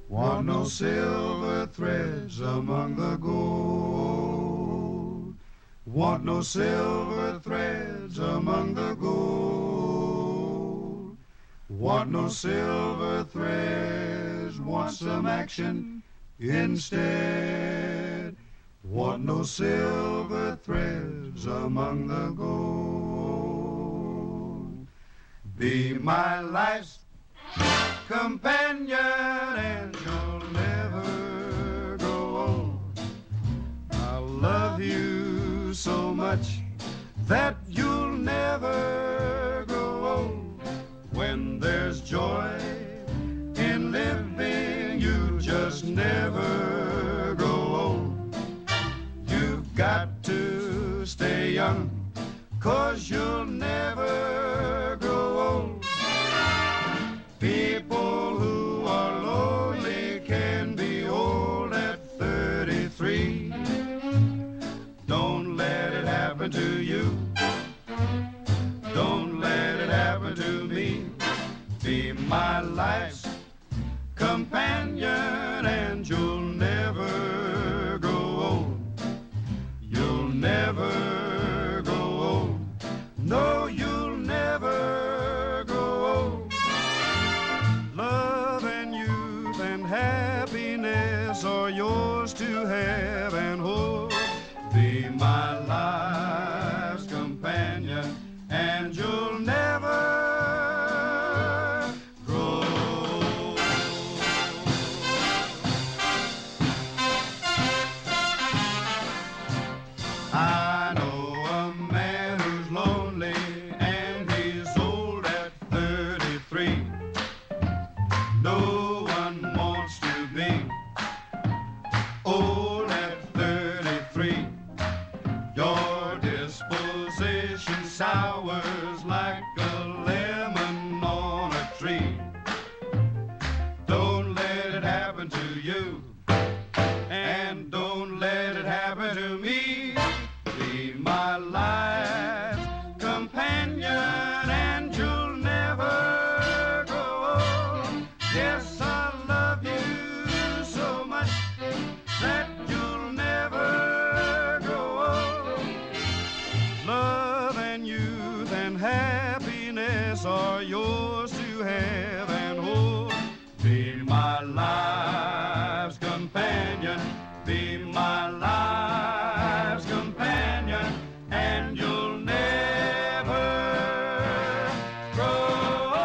Want no silver threads among the gold. Want no silver threads among the gold. Want no silver threads, want some action instead. Want no silver threads among the gold. Be my life's companion and you'll never grow old. I'll love you so much that you'll never grow old. When there's joy in living, you just never grow old. You've got to stay young, 'cause you'll never grow old. People who are lonely can be old at 33. Don't let it happen to you. Don't let it happen to me. Be my life's companion and you'll never grow old. You'll never grow old. No, you'll never grow old. Love and youth and happiness are yours to have and hold. Be my life's companion and you'll never grow old. I know a man who's lonely and he's old at 33. No one wants to be old at 33. Your disposition sours like a lemon on a tree. Don't let it happen to you, and don't let it happen to me. Be my life's companion and you'll never grow old. Yes, I love you so much that you'll never grow old. Love and youth and happiness are yours to have and hold. Be my life's companion. Be my life's companion and you'll never grow old.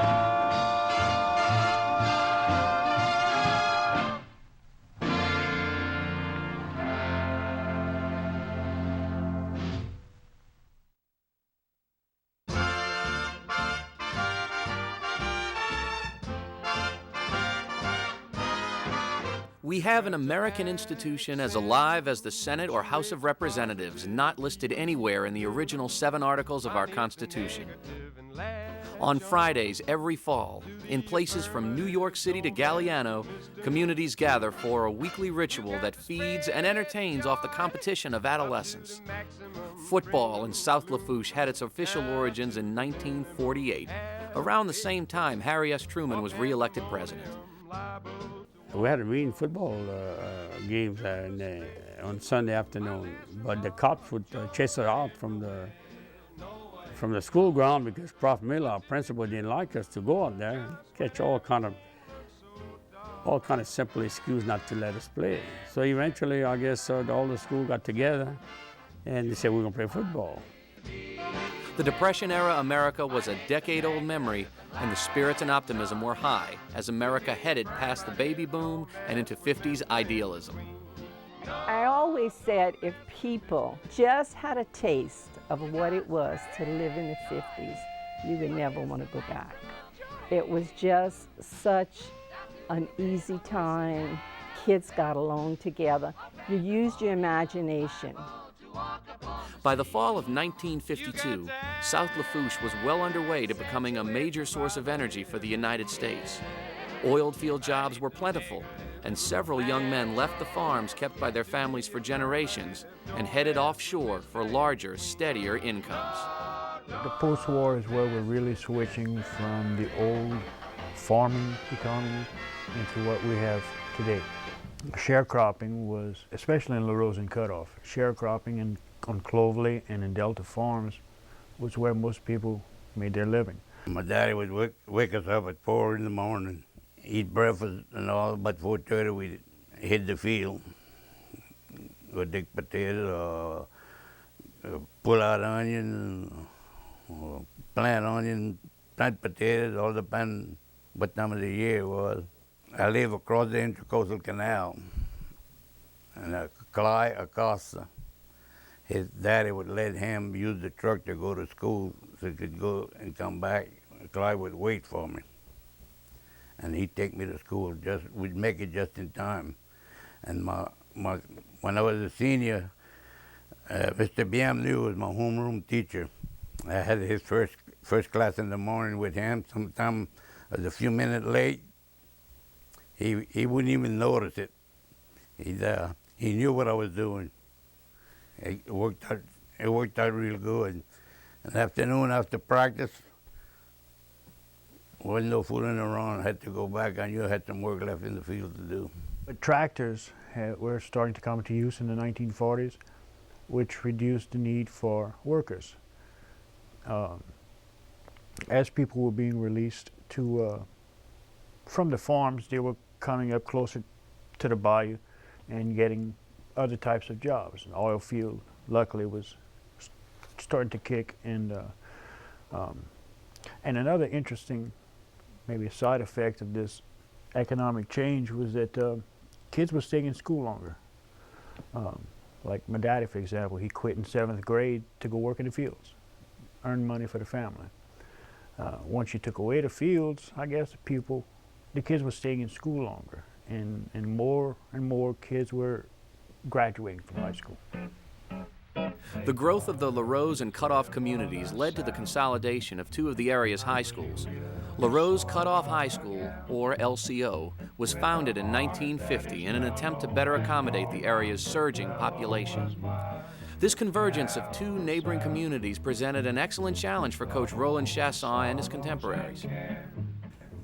We have an American institution as alive as the Senate or House of Representatives, not listed anywhere in the original 7 articles of our Constitution. On Fridays every fall, in places from New York City to Galliano, communities gather for a weekly ritual that feeds and entertains off the competition of adolescence. Football in South Lafourche had its official origins in 1948, around the same time Harry S. Truman was re-elected president. We had reading football games on Sunday afternoon, but the cops would chase us out from the school ground because Prof. Miller, our principal, didn't like us to go out there, catch all kind of simple excuse not to let us play. So eventually, I guess all the school got together and they said we're gonna play football. The Depression-era America was a decade-old memory, and the spirits and optimism were high as America headed past the baby boom and into 50s idealism. I always said if people just had a taste of what it was to live in the 50s, you would never want to go back. It was just such an easy time. Kids got along together. You used your imagination. By the fall of 1952, South Lafourche was well underway to becoming a major source of energy for the United States. Oil field jobs were plentiful, and several young men left the farms kept by their families for generations and headed offshore for larger, steadier incomes. The post-war is where we're really switching from the old farming economy into what we have today. Sharecropping was, especially in LaRose and Cutoff, sharecropping on Clovelly and in Delta Farms was where most people made their living. My daddy would wake us up at 4 in the morning, eat breakfast and all. About 4:30 we'd hit the field, go dig potatoes, pull out onions, or plant potatoes, all depending what time of the year it was. I live across the Intercoastal Canal, and Clyde Acosta, his daddy would let him use the truck to go to school so he could go and come back. Clyde would wait for me, and he'd take me to school. We'd make it just in time. And when I was a senior, Mr. Bienvenu was my homeroom teacher. I had his first class in the morning with him. Sometimes I was a few minutes late. He wouldn't even notice it. He knew what I was doing. It worked out real good. In the afternoon after practice, wasn't no fooling around. I had to go back. I knew I had some work left in the field to do. But tractors were starting to come into use in the 1940s, which reduced the need for workers. As people were being released from the farms, they were coming up closer to the bayou and getting other types of jobs. An oil field, luckily, was starting to kick. And another interesting, maybe a side effect of this economic change was that kids were staying in school longer. Like my daddy, for example, he quit in 7th grade to go work in the fields, earn money for the family. Once you took away the fields, I guess the kids were staying in school longer, and more kids were graduating from high school. The growth of the LaRose and Cutoff communities led to the consolidation of two of the area's high schools. LaRose Cutoff High School, or LCO, was founded in 1950 in an attempt to better accommodate the area's surging population. This convergence of two neighboring communities presented an excellent challenge for Coach Roland Chasson and his contemporaries.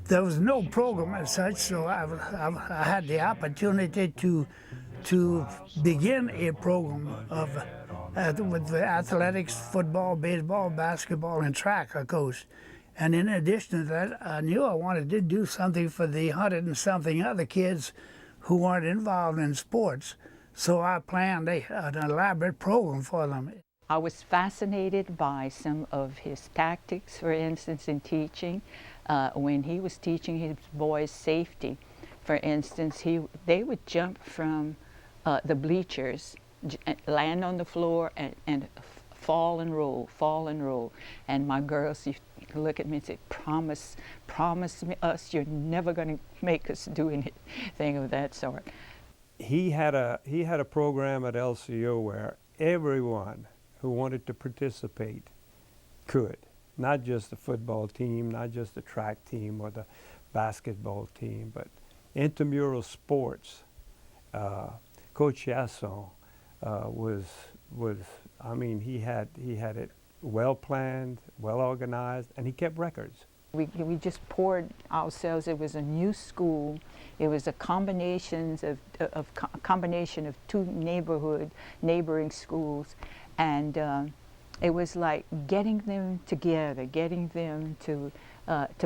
There was no program as such, so I had the opportunity to begin a program with the athletics, football, baseball, basketball, and track, of course. And in addition to that, I knew I wanted to do something for the 100 and something other kids who weren't involved in sports. So I planned an elaborate program for them. I was fascinated by some of his tactics, for instance, in teaching. When he was teaching his boys safety, for instance, they would jump from the bleachers, land on the floor, and fall and roll. And my girls used to look at me and say, promise us you're never going to make us do anything of that sort. He had a program at LCO where everyone who wanted to participate could. Not just the football team, not just the track team or the basketball team, but intramural sports. Coach Chasson he had it well planned, well organized, and he kept records. We just poured ourselves. It was a new school. It was a combination of two neighboring schools, and it was like getting them together, getting them to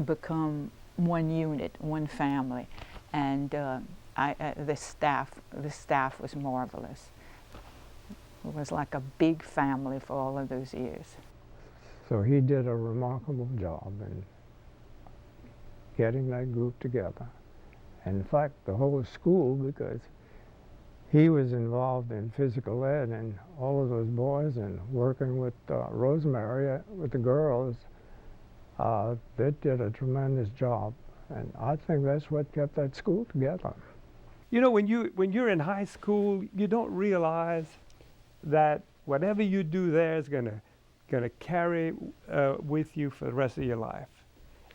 become one unit, one family, and the staff was marvelous. It was like a big family for all of those years. So he did a remarkable job in getting that group together. In fact, the whole school, because he was involved in physical ed and all of those boys, and working with Rosemary, with the girls, they did a tremendous job. And I think that's what kept that school together. You know, when you're in high school, you don't realize that whatever you do there is gonna carry with you for the rest of your life.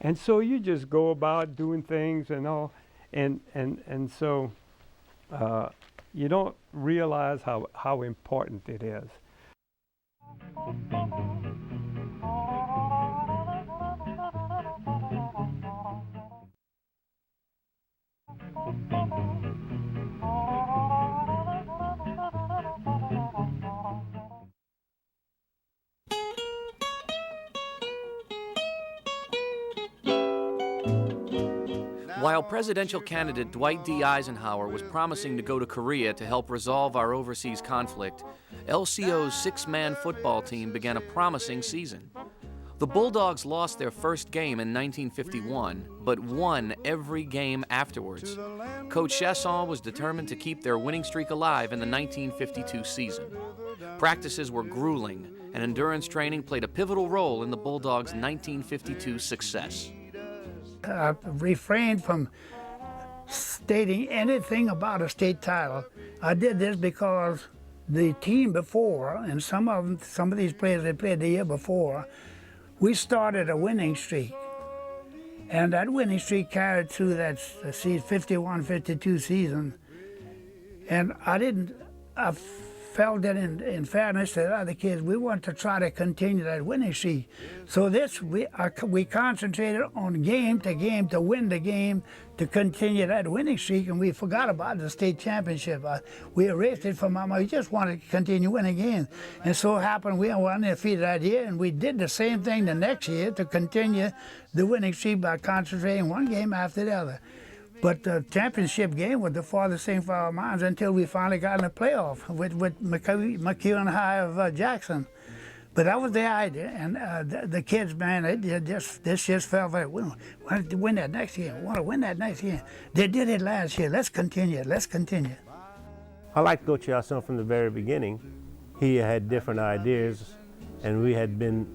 And so you just go about doing things and all, and so you don't realize how important it is. While presidential candidate Dwight D. Eisenhower was promising to go to Korea to help resolve our overseas conflict, LCO's six-man football team began a promising season. The Bulldogs lost their first game in 1951, but won every game afterwards. Coach Chasson was determined to keep their winning streak alive in the 1952 season. Practices were grueling, and endurance training played a pivotal role in the Bulldogs' 1952 success. I refrained from stating anything about a state title. I did this because the team before, and some of these players that played the year before, we started a winning streak. And that winning streak carried through that 51-52 season. And I felt that in fairness to the other kids, we want to try to continue that winning streak. So we concentrated on game to win the game, to continue that winning streak, and we forgot about the state championship. We erased it from our mind. We just wanted to continue winning games. And so it happened we were undefeated that year, and we did the same thing the next year to continue the winning streak by concentrating one game after the other. But the championship game was the farthest thing for our minds until we finally got in the playoff with McEwen High of Jackson. But that was the idea, and the kids, man, this just felt like, we want to win that next year. We want to win that next year. They did it last year. Let's continue. Let's continue. I liked Coach Chasson from the very beginning. He had different ideas, and we had been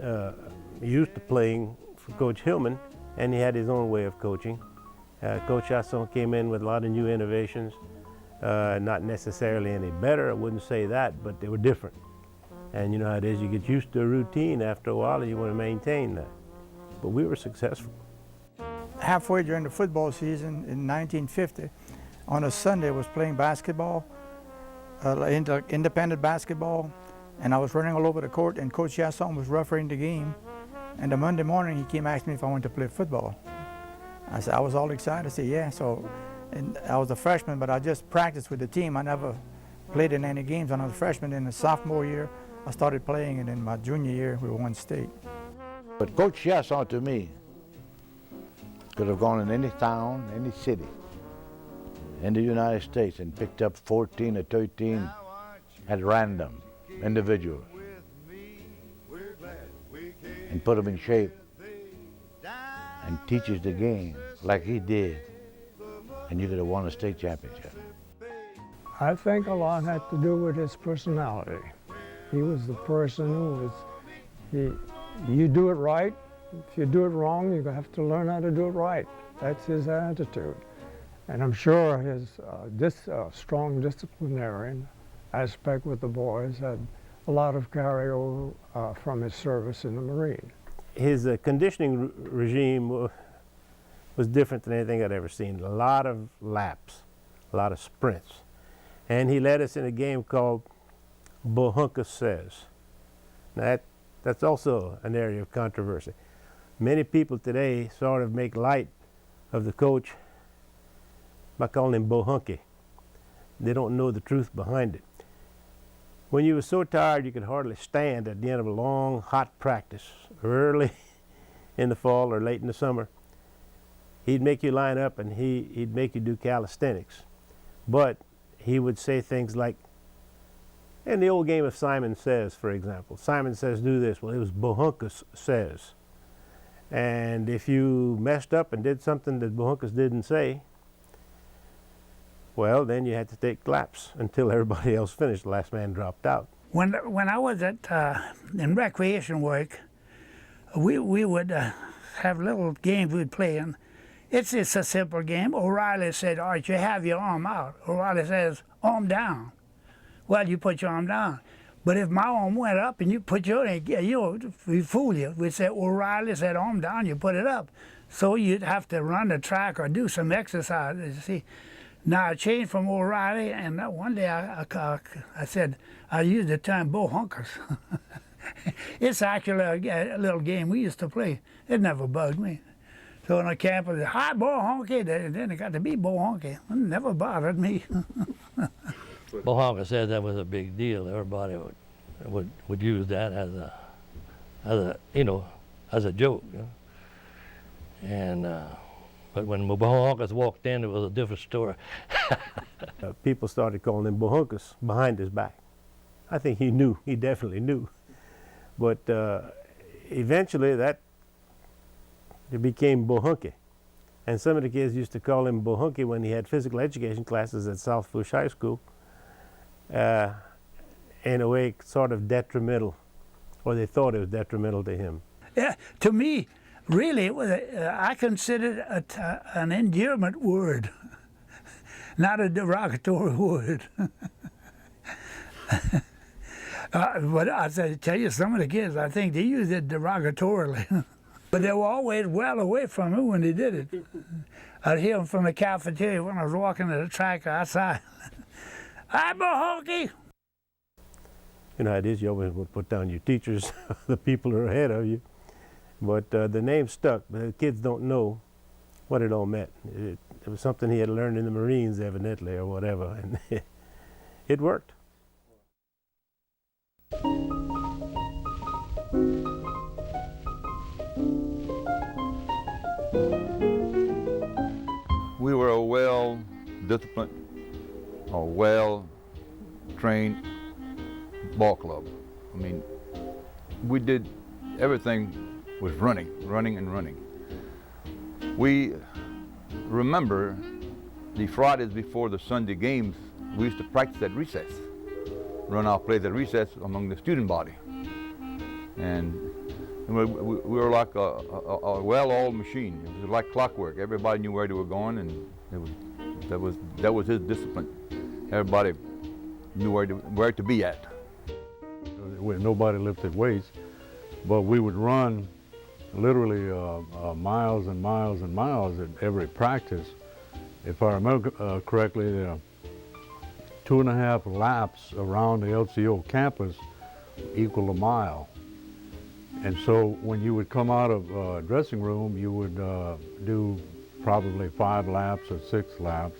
used to playing for Coach Hillman, and he had his own way of coaching. Coach Chasson came in with a lot of new innovations, not necessarily any better, I wouldn't say that, but they were different. And you know how it is, you get used to a routine after a while and you want to maintain that. But we were successful. Halfway during the football season in 1950, on a Sunday I was playing basketball, independent basketball, and I was running all over the court, and Coach Chasson was refereeing the game. And the Monday morning he came and asked me if I wanted to play football. I was all excited. I said, yeah. So, and I was a freshman, but I just practiced with the team. I never played in any games when I was a freshman. In the sophomore year, I started playing, and in my junior year, we won state. But Coach Chasson, to me, could have gone in any town, any city in the United States and picked up 14 or 13 at random individuals and put them in shape and teaches the game like he did, and you could have won a state championship. I think a lot had to do with his personality. He was the person who you do it right. If you do it wrong, you have to learn how to do it right. That's his attitude. And I'm sure his strong disciplinarian aspect with the boys had a lot of carryover from his service in the Marine. His conditioning regime was different than anything I'd ever seen. A lot of laps, a lot of sprints. And he led us in a game called Bohunka Says. Now that's also an area of controversy. Many people today sort of make light of the coach by calling him Bohunky. They don't know the truth behind it. When you were so tired you could hardly stand at the end of a long, hot practice, early in the fall or late in the summer, he'd make you line up and he'd make you do calisthenics. But he would say things like, in the old game of Simon Says, for example, Simon says do this. Well, it was Bohunkus Says. And if you messed up and did something that Bohunkus didn't say, well, then you had to take laps until everybody else finished. The last man dropped out. When I was in recreation work, we would have little games we'd play in. It's a simple game. O'Reilly said, all right, you have your arm out. O'Reilly says, arm down. Well, you put your arm down. But if my arm went up and you put your, we fool you. We'd say, O'Reilly said, arm down, you put it up. So you'd have to run the track or do some exercise, you see. Now I changed from O'Reilly, and one day I said, I used the term bohunkers. It's actually a little game we used to play. It never bugged me. So on the campus, hi, bohunky, then it got to be bohunky. It never bothered me. Bohunka said that was a big deal. Everybody would use that as a joke, you know? And But when Bohonkas walked in, it was a different story. People started calling him Bohunkus behind his back. I think he knew, he definitely knew. But eventually it became Bohunky. And some of the kids used to call him Bohunky when he had physical education classes at South Bush High School. In a way, sort of detrimental, or they thought it was detrimental to him. Yeah, to me, really, it was I consider it an endearment word, not a derogatory word. But I tell you, some of the kids, I think they used it derogatorily. But they were always well away from it when they did it. I'd hear them from the cafeteria when I was walking to the track outside. I'm a honky! You know how it is, you always would put down your teachers, the people who are ahead of you. But the name stuck, but the kids don't know what it all meant. It was something he had learned in the Marines, evidently, or whatever, and it worked. We were a well-disciplined, a well-trained ball club. I mean, we did everything was running. We remember the Fridays before the Sunday games, we used to practice at recess, run our plays at recess among the student body. And we were like a well-oiled machine. It was like clockwork. Everybody knew where they were going, and that was his discipline. Everybody knew where to be at. Nobody lifted weights, but we would run literally miles and miles and miles at every practice. If I remember correctly, 2.5 laps around the LCO campus equal a mile. And so when you would come out of dressing room, you would do probably 5 laps or 6 laps,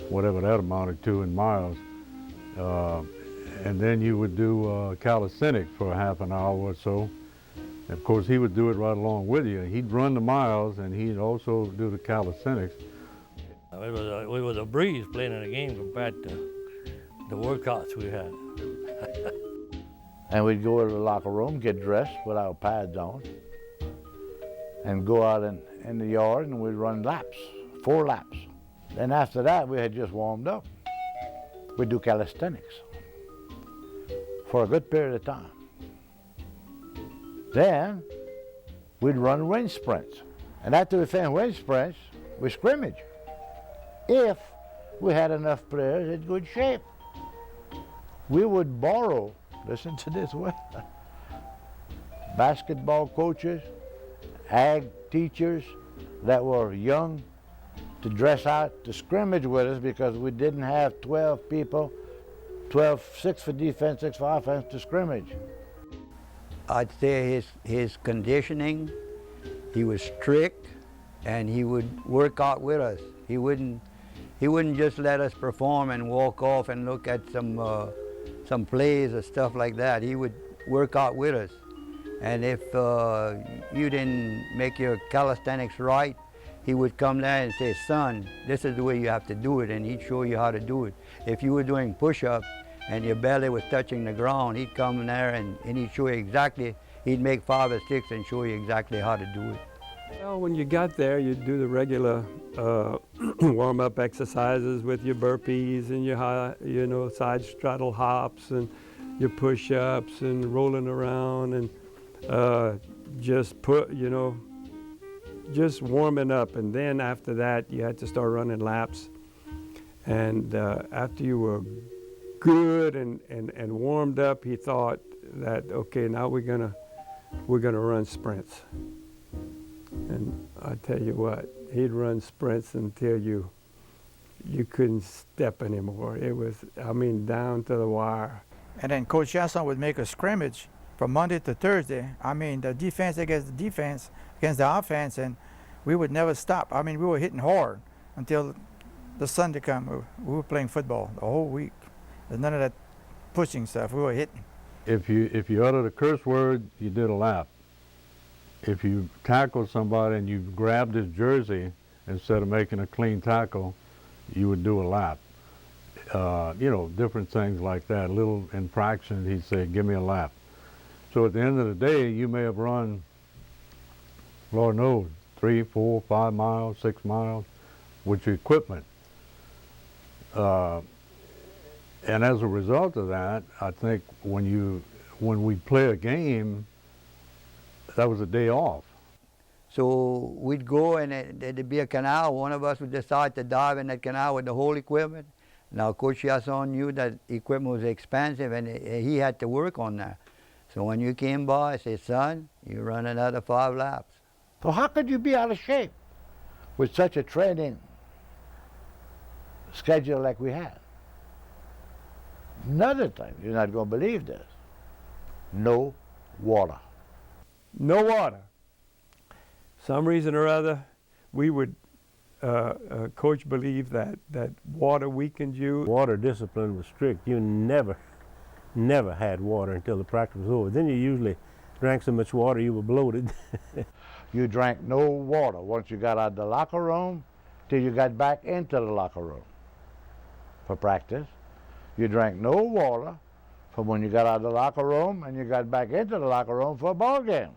whatever that amounted to in miles. And then you would do calisthenics for half an hour or so. And of course, he would do it right along with you. He'd run the miles, and he'd also do the calisthenics. It was a breeze playing in a game compared to the workouts we had. And we'd go to the locker room, get dressed with our pads on, and go out in the yard, and we'd run laps, 4 laps. Then after that, we had just warmed up. We'd do calisthenics for a good period of time. Then we'd run wind sprints. And after we finished wind sprints, we scrimmage. If we had enough players in good shape, we would borrow, listen to this one, basketball coaches, ag teachers that were young to dress out to scrimmage with us because we didn't have 12 people, 6 for defense, 6 for offense to scrimmage. I'd say his conditioning, he was strict, and he would work out with us. He wouldn't just let us perform and walk off and look at some plays or stuff like that. He would work out with us. And if you didn't make your calisthenics right, he would come there and say, son, this is the way you have to do it, and he'd show you how to do it. If you were doing push-ups and your belly was touching the ground, he'd come in there and he'd show you exactly, he'd make 5 or 6 and show you exactly how to do it. Well, when you got there, you'd do the regular warm-up exercises with your burpees and your side straddle hops and your push-ups and rolling around and just warming up. And then after that, you had to start running laps. And after you were good and warmed up, he thought that, okay, now we're gonna run sprints. And I tell you what, he'd run sprints until you couldn't step anymore. It was, down to the wire. And then Coach Janson would make a scrimmage from Monday to Thursday. The defense against the defense, against the offense, and we would never stop. We were hitting hard until the Sunday come. We were playing football the whole week. There's none of that pushing stuff. We were hitting. If you uttered a curse word, you did a lap. If you tackled somebody and you grabbed his jersey instead of making a clean tackle, you would do a lap. You know, different things like that. Little infractions, he'd say, give me a lap. So at the end of the day, you may have run, Lord knows, 3, 4, 5 miles, 6 miles with your equipment. And as a result of that, I think when we play a game, that was a day off. So we'd go and there'd be a canal. One of us would decide to dive in that canal with the whole equipment. Now Coach Chasson knew that equipment was expensive and he had to work on that. So when you came by, I said, son, you run another 5 laps. So how could you be out of shape with such a training schedule like we had? Another thing, you're not going to believe this. No water. No water. Some reason or other, we would, Coach believed that water weakened you. Water discipline was strict. You never had water until the practice was over. Then you usually drank so much water you were bloated. You drank no water once you got out of the locker room till you got back into the locker room for practice. You drank no water from when you got out of the locker room and you got back into the locker room for a ball game.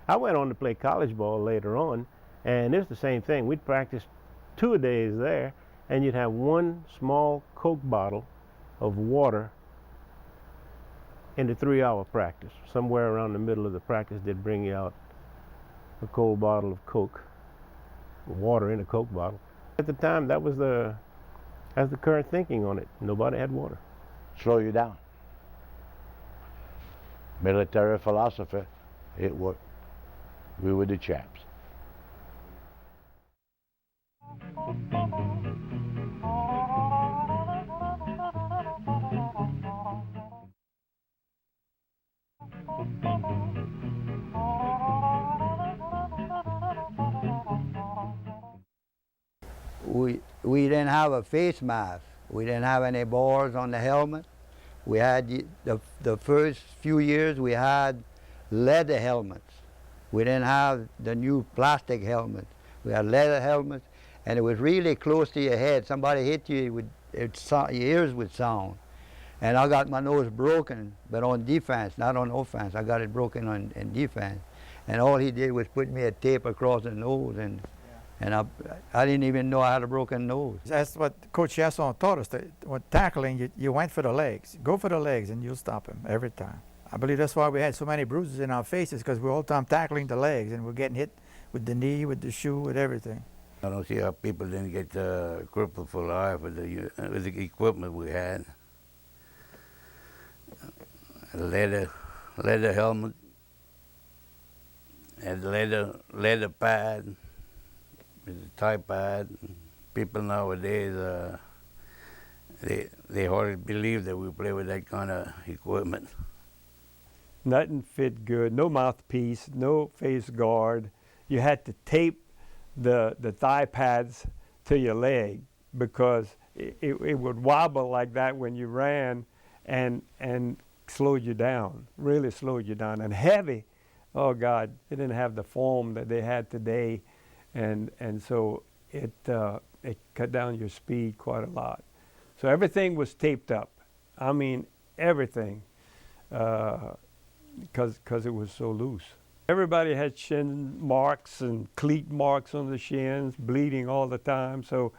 I went on to play college ball later on, and it's the same thing. We'd practice 2 days there, and you'd have one small Coke bottle of water in the 3-hour practice. Somewhere around the middle of the practice, they'd bring you out a cold bottle of Coke, water in a Coke bottle. At the time, that's the current thinking on it. Nobody had water. Slow you down. Military philosophy, it worked. We were the champs. We didn't have a face mask. We didn't have any bars on the helmet. We had the first few years we had leather helmets. We didn't have the new plastic helmets. We had leather helmets, and it was really close to your head. Somebody hit you, your ears would sound. And I got my nose broken, but on defense, not on offense. I got it broken in defense. And all he did was put me a tape across the nose, and I didn't even know I had a broken nose. That's what Coach Chasson taught us. That when tackling, you went for the legs. Go for the legs, and you'll stop him every time. I believe that's why we had so many bruises in our faces, because we're all the time tackling the legs, and we're getting hit with the knee, with the shoe, with everything. I don't see how people didn't get crippled for life with the equipment we had. Leather helmet, and leather pad, with a tie pad. People nowadays, they hardly believe that we play with that kind of equipment. Nothing fit good, no mouthpiece, no face guard. You had to tape the thigh pads to your leg because it would wobble like that when you ran and slowed you down, really slowed you down. And heavy, oh God, it didn't have the foam that they had today, and so it cut down your speed quite a lot. So everything was taped up. I mean, everything. Because it was so loose. Everybody had shin marks and cleat marks on the shins, bleeding all the time. So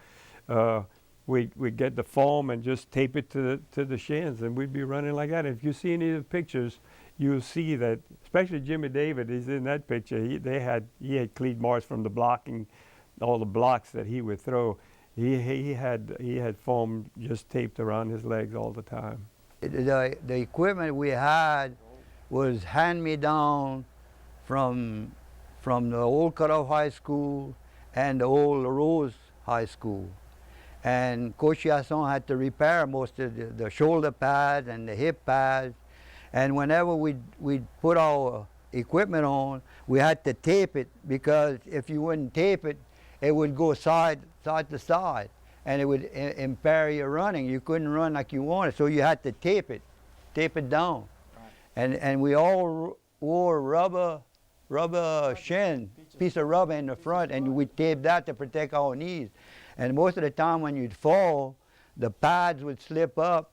we'd get the foam and just tape it to the shins, and we'd be running like that. If you see any of the pictures, you'll see that, especially Jimmy David is in that picture. He had cleat marks from the blocking, all the blocks that he would throw. He had foam just taped around his legs all the time. The equipment we had was hand-me-down from the old Cutoff High School and the old Rose High School. And Coach Chasson had to repair most of the shoulder pads and the hip pads. And whenever we'd put our equipment on, we had to tape it, because if you wouldn't tape it, it would go side to side, and it would impair your running. You couldn't run like you wanted, so you had to tape it down. And we all wore rubber rubber shin, piece of rubber in the front, and we taped that to protect our knees. And most of the time when you'd fall, the pads would slip up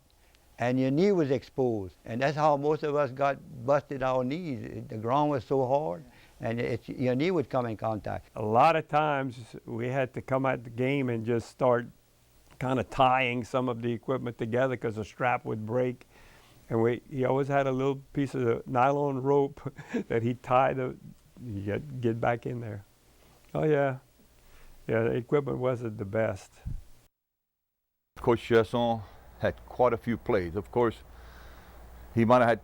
and your knee was exposed. And that's how most of us got busted our knees. The ground was so hard and your knee would come in contact. A lot of times we had to come at the game and just start kind of tying some of the equipment together because the strap would break. And he always had a little piece of the nylon rope that he'd tie get back in there. Oh yeah, the equipment wasn't the best. Coach Chasson had quite a few plays. Of course, he might have had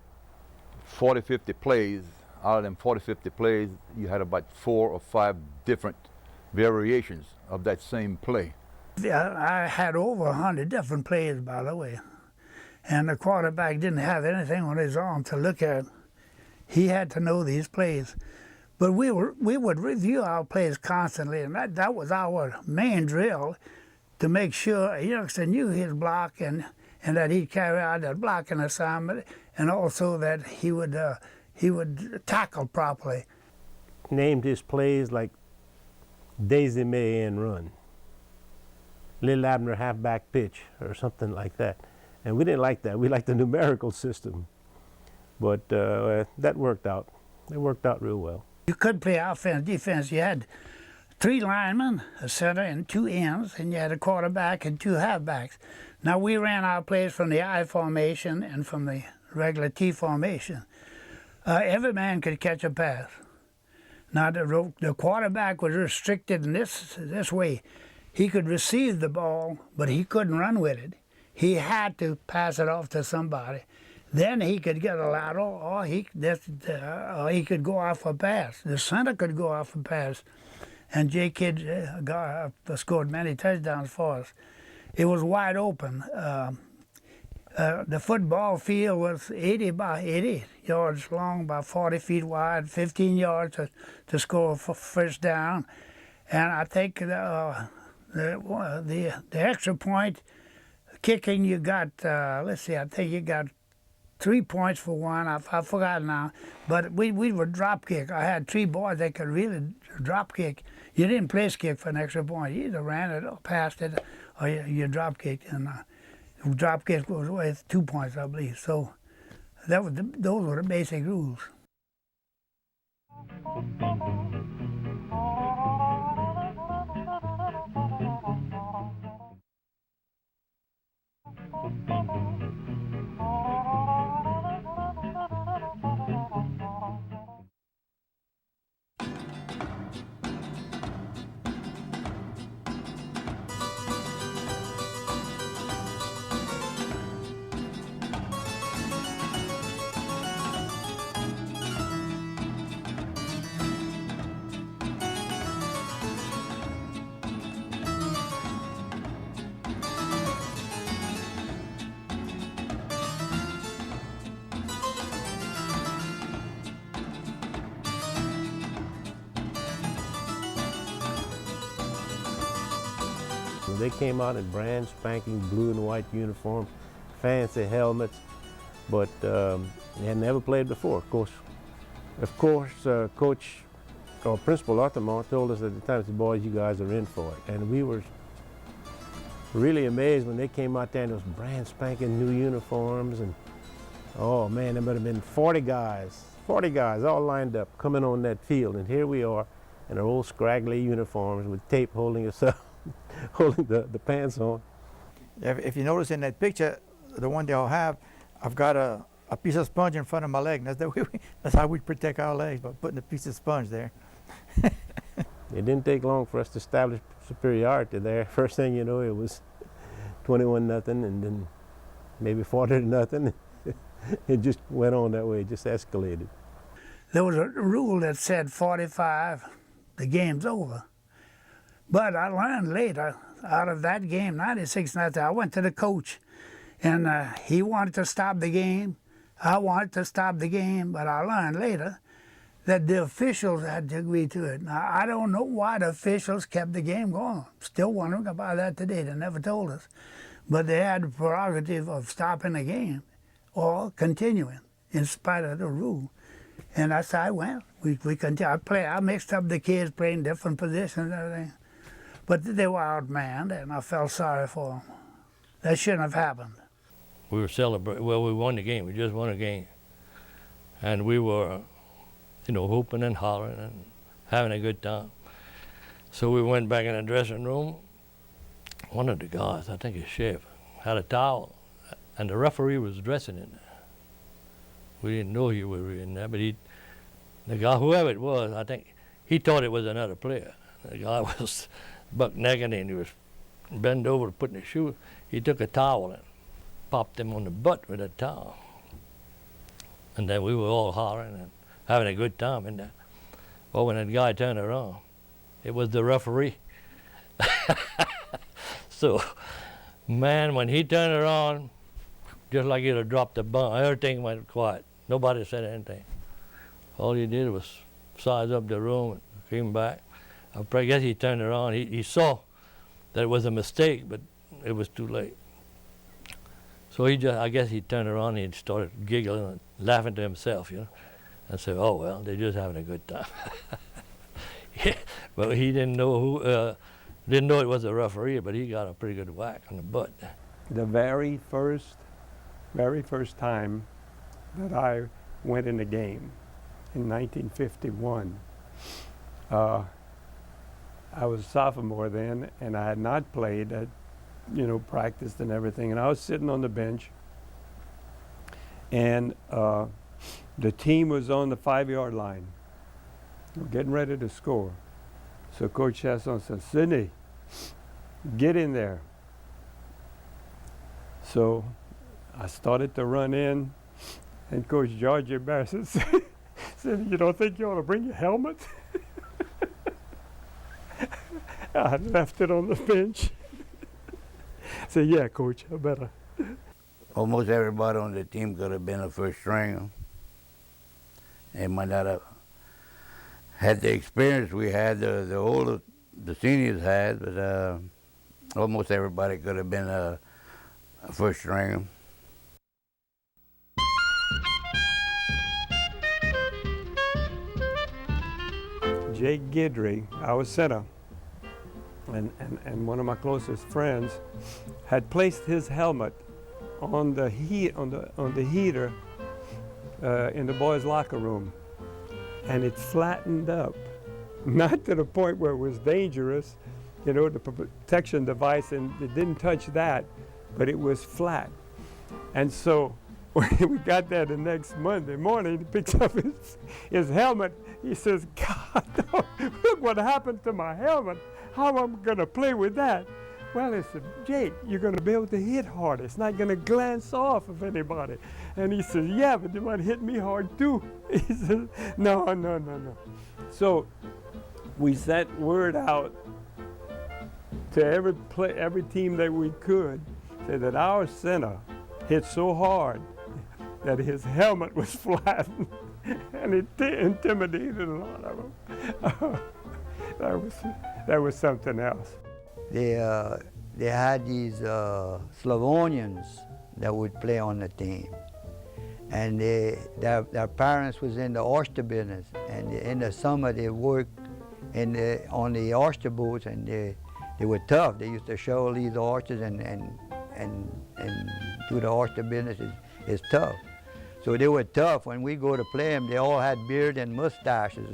40, 50 plays. Out of them 40, 50 plays, you had about 4 or 5 different variations of that same play. Yeah, I had over 100 different plays, by the way. And the quarterback didn't have anything on his arm to look at. He had to know these plays. But we would review our plays constantly, and that was our main drill, to make sure a youngster knew his block and that he'd carry out that blocking assignment, and also that he would tackle properly. Named his plays like Daisy May and run, Little Abner halfback pitch, or something like that. And we didn't like that. We liked the numerical system. But that worked out. It worked out real well. You could play offense, defense. You had 3 linemen, a center, and 2 ends, and you had a quarterback and 2 halfbacks. Now, we ran our plays from the I formation and from the regular T formation. Every man could catch a pass. Now, the quarterback was restricted in this way. He could receive the ball, but he couldn't run with it. He had to pass it off to somebody. Then he could get a lateral, or he could go off a pass. The center could go off a pass. And J. Kidd scored many touchdowns for us. It was wide open. The football field was 80 by 80 yards long, about 40 feet wide, 15 yards to score for first down. And I think the extra point kicking, you got, let's see, I think you got 3 points for one. I forgot now. But we would drop kick. I had 3 boys that could really drop kick. You didn't place kick for an extra point. You either ran it or passed it, or you drop kicked. And drop kick was worth 2 points, I believe. So those were the basic rules. They came out in brand spanking blue and white uniforms, fancy helmets, but they had never played before. Of course, Coach or Principal Arthurmont told us at the time, he said, "Boys, you guys are in for it." And we were really amazed when they came out there in those brand spanking new uniforms, and oh man, there might have been 40 guys all lined up coming on that field, and here we are in our old scraggly uniforms with tape holding us up. Holding the pants on. If you notice in that picture, the one they all have, I've got a piece of sponge in front of my leg. That's how we protect our legs, by putting a piece of sponge there. It didn't take long for us to establish superiority there. First thing you know, it was 21-0, and then maybe 40-0. It just went on that way. It just escalated. There was a rule that said 45, the game's over. But I learned later, out of that game, 96-0, I went to the coach, and he wanted to stop the game. I wanted to stop the game, but I learned later that the officials had to agree to it. Now, I don't know why the officials kept the game going. Still wondering about that today. They never told us. But they had the prerogative of stopping the game or continuing in spite of the rule. And that's how I went We continue. I mixed up the kids playing different positions and everything. But they were outmanned, and I felt sorry for them. That shouldn't have happened. We were celebrating. Well, we won the game. We just won a game. And we were, hooping and hollering and having a good time. So we went back in the dressing room. One of the guys, I think his chef, had a towel, and the referee was dressing in there. We didn't know he was in there, but the guy, whoever it was, I think, he thought it was another player. The guy was buck naked and he was bent over putting his shoe. He took a towel and popped him on the butt with a towel. And then we were all hollering and having a good time in there. Well, when that guy turned around, it was the referee. So, man, when he turned around, just like he'd have dropped a bomb, everything went quiet. Nobody said anything. All he did was size up the room and came back. I guess he turned around. He saw that it was a mistake, but it was too late. So I guess he turned around and he started giggling and laughing to himself, and said, "Oh well, they're just having a good time." Yeah, but he didn't know didn't know it was a referee, but he got a pretty good whack on the butt. The very first time that I went in a game in 1951. I was a sophomore then, and I had not played. I, practiced and everything, and I was sitting on the bench, and the team was on the 5-yard line. We're getting ready to score. So Coach Chasson said, "Sidney, get in there." So I started to run in, and Coach George Barrett said, "You don't think you ought to bring your helmet?" I left it on the bench. I said, "Yeah, Coach, I better." Almost everybody on the team could have been a first stringer. They might not have had the experience we had, the seniors had, but almost everybody could have been a first stringer. Jake Guidry, our center, and one of my closest friends, had placed his helmet on the heater in the boys' locker room, and it flattened up, not to the point where it was dangerous, the protection device, and it didn't touch that, but it was flat. And so when we got there the next Monday morning, he picks up his helmet. He says, "God, look what happened to my helmet. How am I going to play with that?" Well, I said, "Jake, you're going to be able to hit hard. It's not going to glance off of anybody." And he says, "Yeah, but they might hit me hard too." He says, No. So we sent word out to every team that we could, say that our center hit so hard that his helmet was flattened, and it intimidated a lot of them. That was something else. They had these Slavonians that would play on the team, and their parents was in the oyster business, and in the summer they worked on the oyster boats, and they were tough. They used to shovel these oysters and do the oyster business is tough. So they were tough. When we go to play them, they all had beard and mustaches.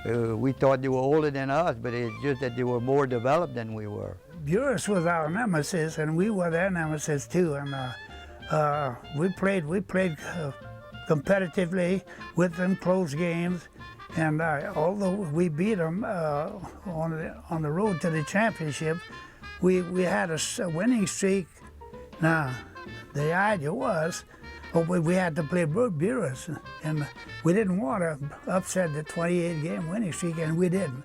We thought they were older than us, but it's just that they were more developed than we were. Buras was our nemesis, and we were their nemesis too. And we played competitively with them, close games. And although we beat them on the road to the championship, we had a winning streak. Now, the idea was, we had to play Buras, and we didn't want to upset the 28-game winning streak, and we didn't.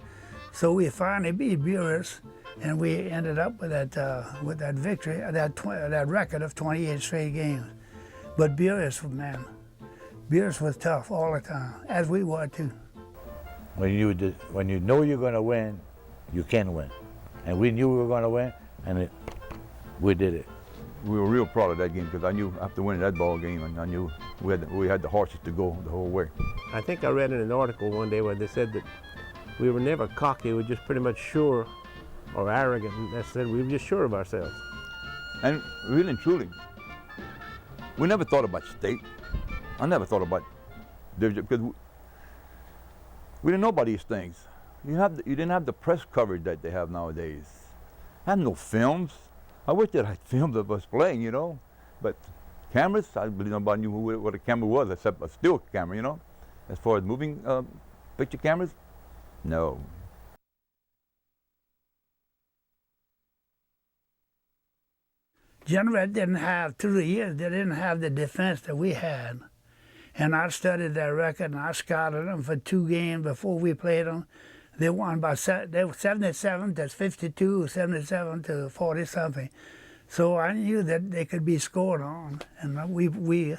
So we finally beat Buras, and we ended up with that victory, that record of 28 straight games. But Buras was tough all the time, as we were too. When you know you're going to win, you can win, and we knew we were going to win, and we did it. We were real proud of that game because I knew after winning that ball game, and I knew We had the horses to go the whole way. I think I read in an article one day where they said that we were never cocky, we were just pretty much sure or arrogant. And that said, we were just sure of ourselves. And really and truly, we never thought about state. I never thought about division because we didn't know about these things. You didn't have the press coverage that they have nowadays. I had no films. I wish that I had filmed of us playing, you know. But cameras, I believe nobody knew what a camera was except a still camera, you know. As far as moving picture cameras, no. General didn't have, through the years, they didn't have the defense that we had. And I studied their record and I scouted them for 2 games before we played them. They won by, they were 77 to 52, 77 to 40 something. So I knew that they could be scored on. And we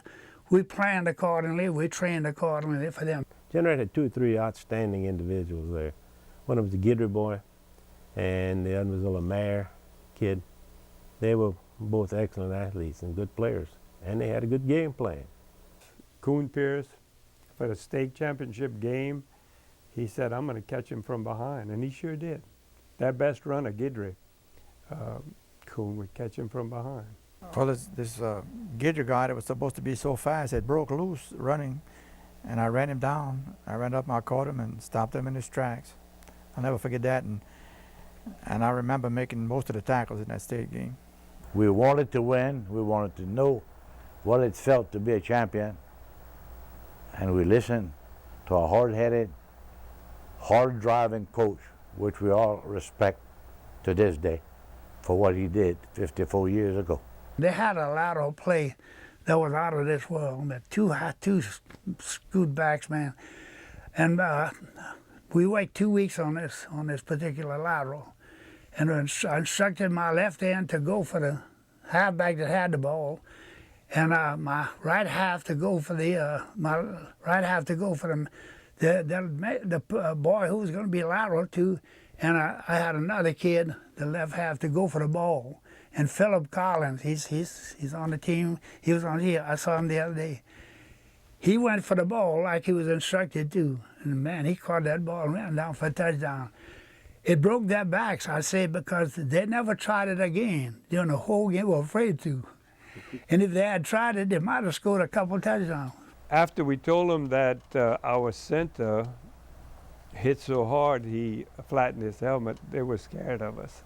planned accordingly, we trained accordingly for them. General had 2 or 3 outstanding individuals there. One of them was a Guidry boy and the other was a Lemaire kid. They were both excellent athletes and good players, and they had a good game plan. Coon Pierce, for the state championship game, he said, I'm going to catch him from behind, and he sure did. That best runner, Guidry, Coon would catch him from behind. Well, this Guidry guy that was supposed to be so fast had broke loose running, and I ran him down. I ran up, I caught him and stopped him in his tracks. I'll never forget that, and I remember making most of the tackles in that state game. We wanted to win. We wanted to know what it felt to be a champion. And we listened to a hard-headed, hard-driving coach, which we all respect to this day for what he did 54 years ago. They had a lateral play that was out of this world. Two scoot backs, man. And we waited 2 weeks on this particular lateral. And I instructed my left hand to go for the halfback that had the ball, and my right half to go for the boy who was going to be lateral to, and I had another kid, the left half, to go for the ball. And Philip Collins, he's on the team. He was on here. I saw him the other day. He went for the ball like he was instructed to, and man, he caught that ball and ran down for a touchdown. It broke their backs, I say, because they never tried it again. During the whole game, they were afraid to. And if they had tried it, they might have scored a couple touchdowns. After we told them that our center hit so hard he flattened his helmet, they were scared of us.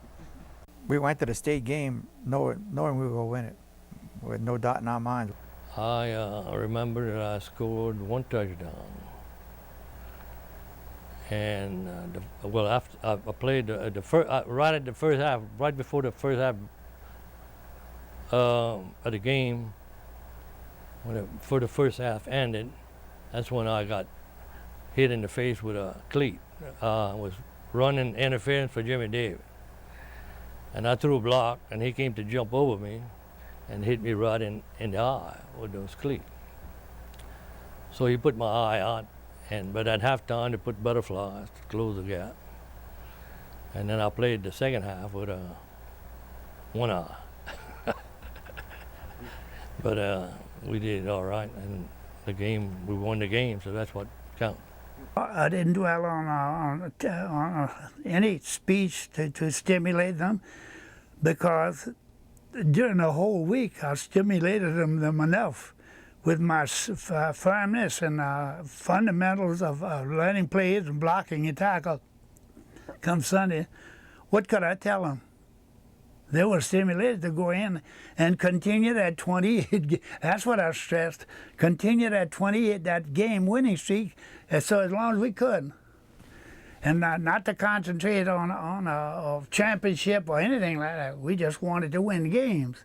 We went to the state game knowing we were going to win it, with no doubt in our minds. I remember that I scored 1 touchdown. And after I played right at the first half, right before the first half of the game, before the first half ended, that's when I got hit in the face with a cleat. I was running interference for Jimmy Davis, and I threw a block, and he came to jump over me, and hit me right in the eye with those cleats. So he put my eye out. But at halftime, they put butterflies to close the gap. And then I played the second half with 1 eye. But we did all right, and we won the game, so that's what counts. I didn't dwell on any speech to stimulate them, because during the whole week I stimulated them enough with my firmness and fundamentals of learning plays and blocking and tackle. Come Sunday, what could I tell them? They were stimulated to go in and continue that 28. That's what I stressed. Continue that 28, that game winning streak, so as long as we could, and not to concentrate on a championship or anything like that. We just wanted to win games.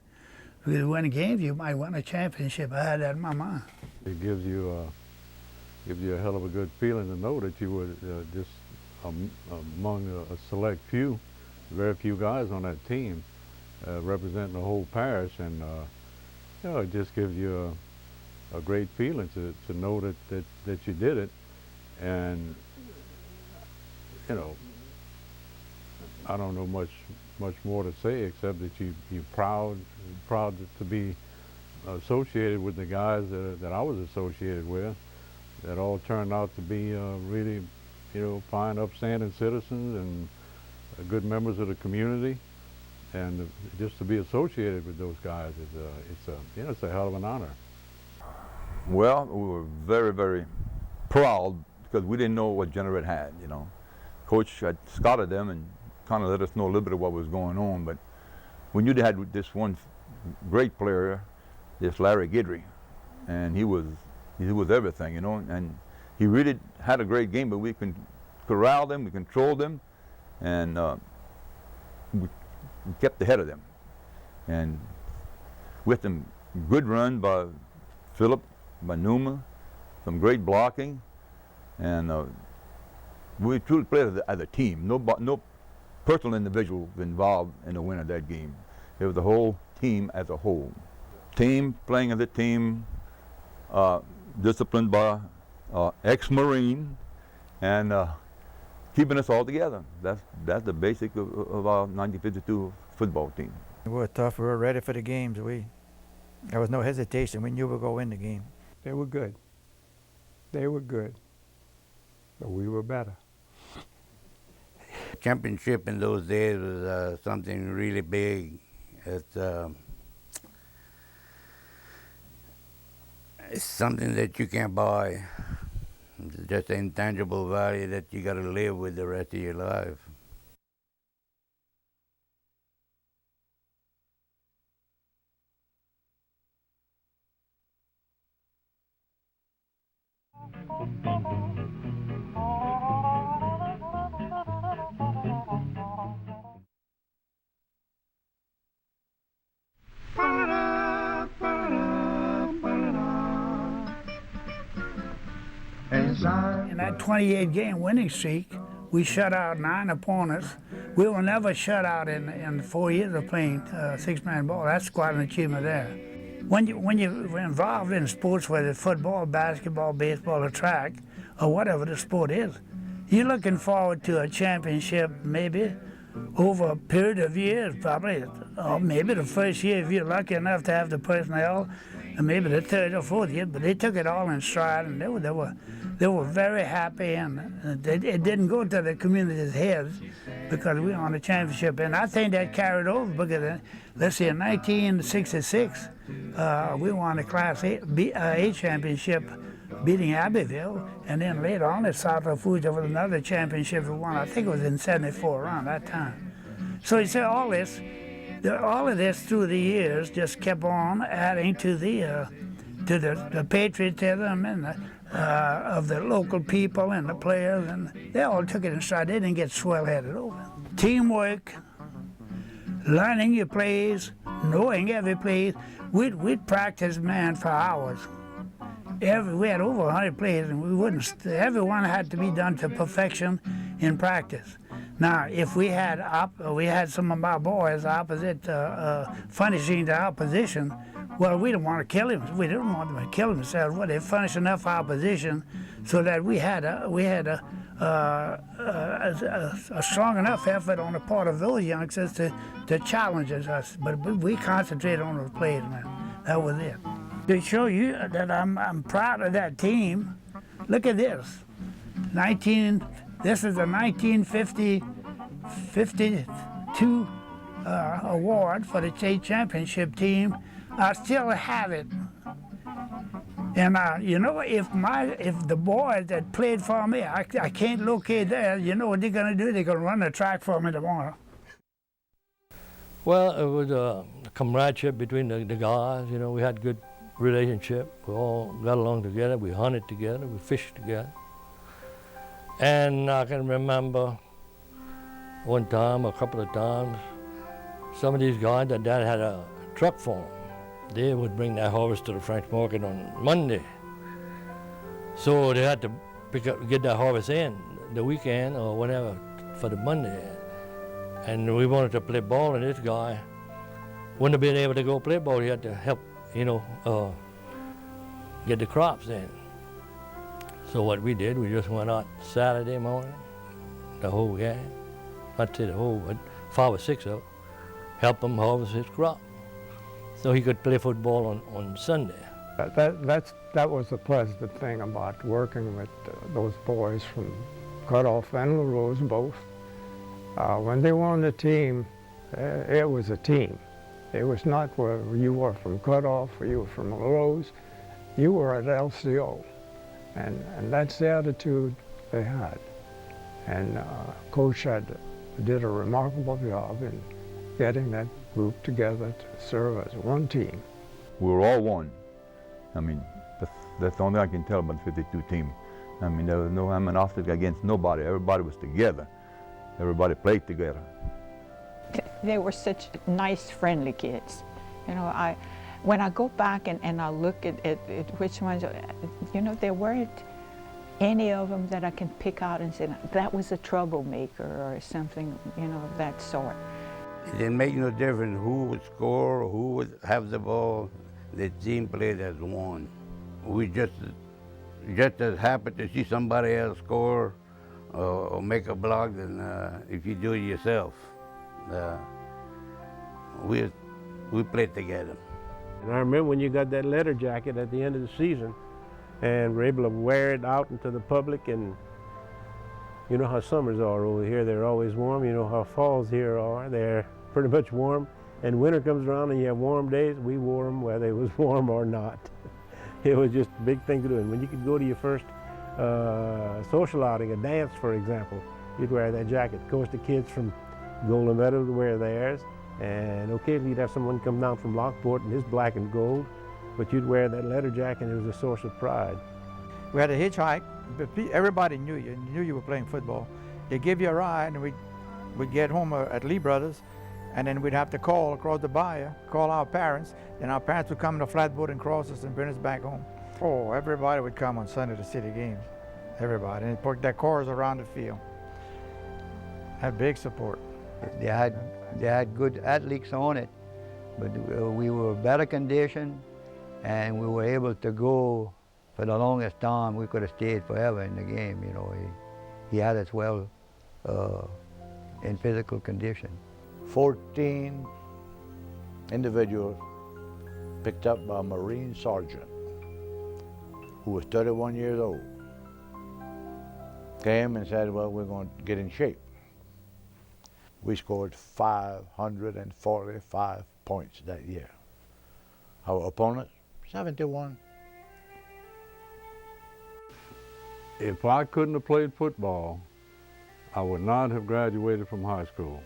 If you win games, you might win a championship. I had that in my mind. It gives you a hell of a good feeling to know that you were just among a select few, very few guys on that team representing the whole parish, and it just gives you a great feeling to know that you did it. And I don't know much more to say except that you're proud to be associated with the guys that I was associated with, that all turned out to be really, fine, upstanding citizens and good members of the community. And just to be associated with those guys it's a hell of an honor. Well, we were very, very proud because we didn't know what Generate had, Coach had scouted them and kind of let us know a little bit of what was going on, but we knew they had this one great player, this Larry Guidry, and he was everything, and he really had a great game, but we corralled them, we controlled them, and we kept ahead of them. And with them, good run by Philip, by Numa, some great blocking, and we truly played as a team. No personal individual involved in the win of that game. It was the whole team as a whole. Team playing as a team, disciplined by ex-Marine, and keeping us all together. That's the basic of our 1952 football team. We were tough. We were ready for the games. There was no hesitation. We knew we were going to win the game. They were good. They were good. But we were better. Championship in those days was something really big. It's something that you can't buy. It's just an intangible value that you got to live with the rest of your life. In that 28-game winning streak, we shut out 9 opponents. We were never shut out in 4 years of playing six-man ball. That's quite an achievement there. When you're involved in sports, whether it's football, basketball, baseball, or track, or whatever the sport is, you're looking forward to a championship maybe over a period of years, probably, or maybe the first year if you're lucky enough to have the personnel, and maybe the third or fourth year, but they took it all in stride, and they were very happy, and it didn't go to the community's heads because we won the championship. And I think that carried over because, let's see, in 1966, we won the Class A championship, beating Abbeville, and then later on at South of Fuji, there was another championship we won. I think it was in '74 around that time. So you see, all of this through the years just kept on adding to the patriotism and of the local people and the players, and they all took it in stride. They didn't get swell-headed over it. Teamwork, learning your plays, knowing every play. We'd practice, man, for hours. We had over 100 plays, and everyone had to be done to perfection in practice. Now, if we had some of my boys opposite finishing the opposition, well, we didn't want to kill him. We didn't want them to kill themselves. Well, they furnished enough opposition so that we had a strong enough effort on the part of those youngsters to challenge us. But we concentrated on those plays, man. That was it. To show you that I'm proud of that team, look at this. This is a 1952 award for the state championship team. I still have it. And if the boys that played for me, I can't locate there, you know what they're gonna do? They're gonna run the track for me tomorrow. Well, it was a comradeship between the guys. We had good relationship. We all got along together. We hunted together. We fished together. And I can remember one time, a couple of times, some of these guys that Dad had a truck for them. They would bring their harvest to the French market on Monday. So they had to get their harvest in the weekend or whatever for the Monday. And we wanted to play ball, and this guy wouldn't have been able to go play ball. He had to help, get the crops in. So what we did, we just went out Saturday morning, the whole gang, not say the whole, but 5 or 6 of them, help him harvest his crop. so he could play football on Sunday. That was the pleasant thing about working with those boys from Cutoff and LaRose both. When they were on the team, it was a team. It was not where you were from Cutoff or you were from LaRose. You were at LCO. And that's the attitude they had. And Coach did a remarkable job in getting that group together to serve as one team. We were all one. I mean, that's the only thing I can tell about the 52 team. I mean, there was no animosity against nobody. Everybody was together. Everybody played together. They were such nice, friendly kids. You know, when I go back and I look at which ones, you know, there weren't any of them that I can pick out and say, that was a troublemaker or something, you know, of that sort. It didn't make no difference who would score or who would have the ball. The team played as one. We just as happy to see somebody else score or make a block than if you do it yourself. We played together. And I remember when you got that letter jacket at the end of the season and were able to wear it out into the public, and you know how summers are over here, they're always warm. You know how falls here are, they're pretty much warm. And winter comes around and you have warm days, we wore them whether it was warm or not. It was just a big thing to do. And when you could go to your first social outing, a dance for example, you'd wear that jacket. Of course the kids from Golden Meadow would wear theirs, and occasionally you'd have someone come down from Lockport in his black and gold, but you'd wear that letter jacket and it was a source of pride. We had a hitchhike, but everybody knew you were playing football. They give you a ride, and we'd get home at Lee Brothers, and then we'd have to call across the bayou, call our parents, and our parents would come in a flatboat and cross us and bring us back home. Oh, everybody would come on Sunday to city games, everybody, and park their cars around the field. Had big support. They had good athletes on it, but we were better conditioned, and we were able to go for the longest time. We could have stayed forever in the game. You know, he had us well in physical condition. 14 individuals picked up by a Marine sergeant who was 31 years old. Came and said, well, we're going to get in shape. We scored 545 points that year. Our opponent, 71. If I couldn't have played football, I would not have graduated from high school.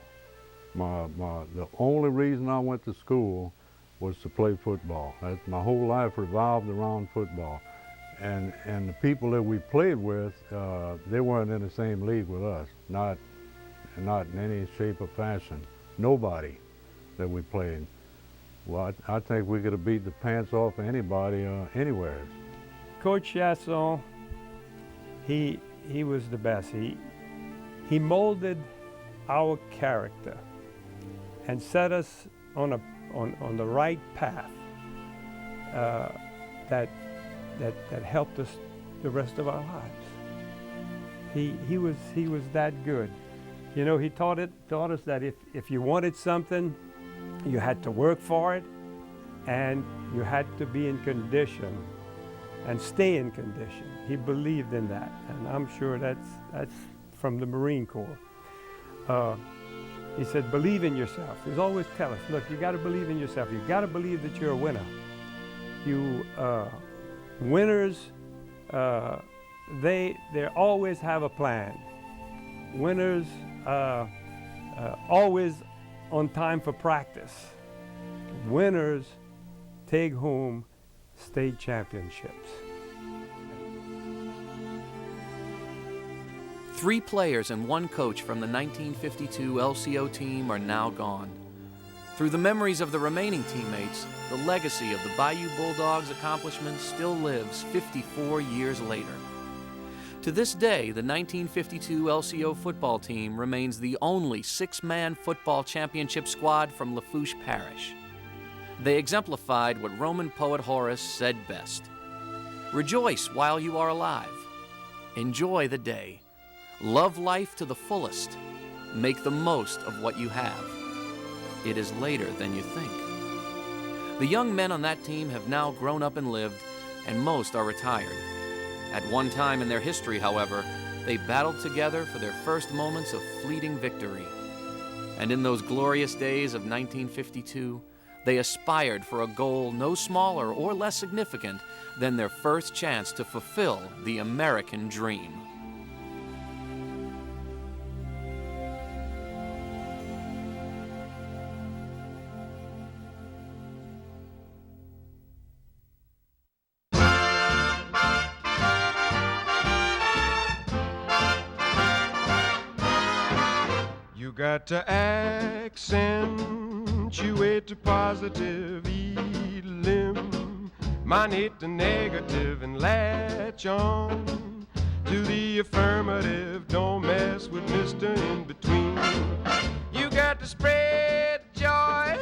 The only reason I went to school was to play football. My whole life revolved around football. And the people that we played with, they weren't in the same league with us, not in any shape or fashion. Nobody that we played. Well, I think we could have beat the pants off anybody anywhere. Coach Chasson, he was the best. He molded our character and set us on the right path that helped us the rest of our lives. He was that good. You know, he taught us that if you wanted something, you had to work for it, and you had to be in condition and stay in condition. He believed in that, and I'm sure that's from the Marine Corps. He said, believe in yourself. He's always tell us, look, you got to believe in yourself. You got to believe that you're a winner. Winners, they always have a plan. Winners always on time for practice. Winners take home state championships. 3 players and 1 coach from the 1952 LCO team are now gone. Through the memories of the remaining teammates, the legacy of the Bayou Bulldogs' accomplishments still lives 54 years later. To this day, the 1952 LCO football team remains the only 6-man football championship squad from Lafourche Parish. They exemplified what Roman poet Horace said best: rejoice while you are alive. Enjoy the day. Love life to the fullest. Make the most of what you have. It is later than you think. The young men on that team have now grown up and lived, and most are retired. At one time in their history, however, they battled together for their first moments of fleeting victory. And in those glorious days of 1952, they aspired for a goal no smaller or less significant than their first chance to fulfill the American dream. You got to accentuate the positive, eliminate the negative, and latch on to the affirmative. Don't mess with Mr. In-Between. You got to spread joy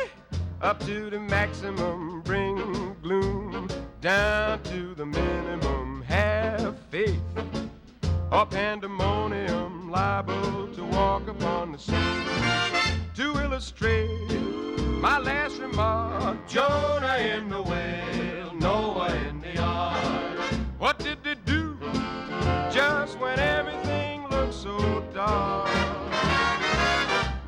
up to the maximum, bring gloom down to the minimum. Have faith or pandemonium, liable to walk upon the scene. To illustrate my last remark, Jonah in the whale, Noah in the ark. What did they do just when everything looked so dark?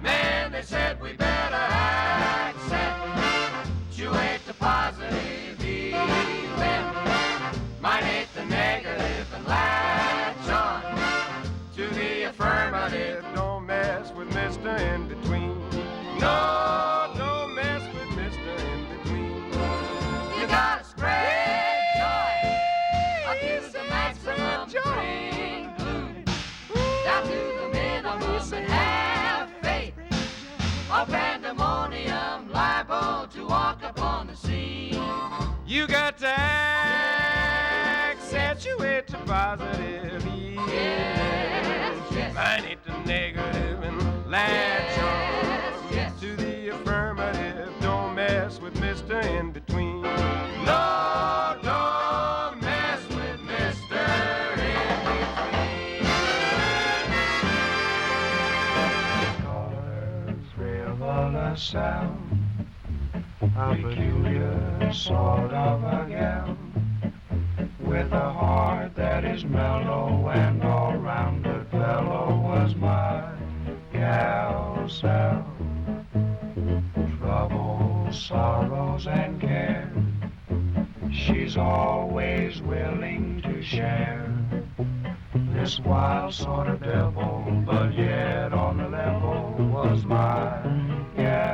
Man, they said we better accentuate the positive, eliminate the negative, and latch on to the affirmative. Don't mess with Mr. In-Between. No, don't mess with Mr. In-Between. You gotta spread joy up to the maximum, bring gloom down to the minimum, and have faith or pandemonium, liable to walk upon the scene. You got to accentuate the positive, eliminate the negative, and latch on to the affirmative. Don't mess with Mr. In-Between. No, don't mess with Mr. In-Between. Colors revel a sound, a peculiar sort of a gal, with a heart that is mellow and all-rounded fellow, was my gal Sal. Troubles, sorrows, and care, she's always willing to share. This wild sort of devil, but yet on the level, was my gal.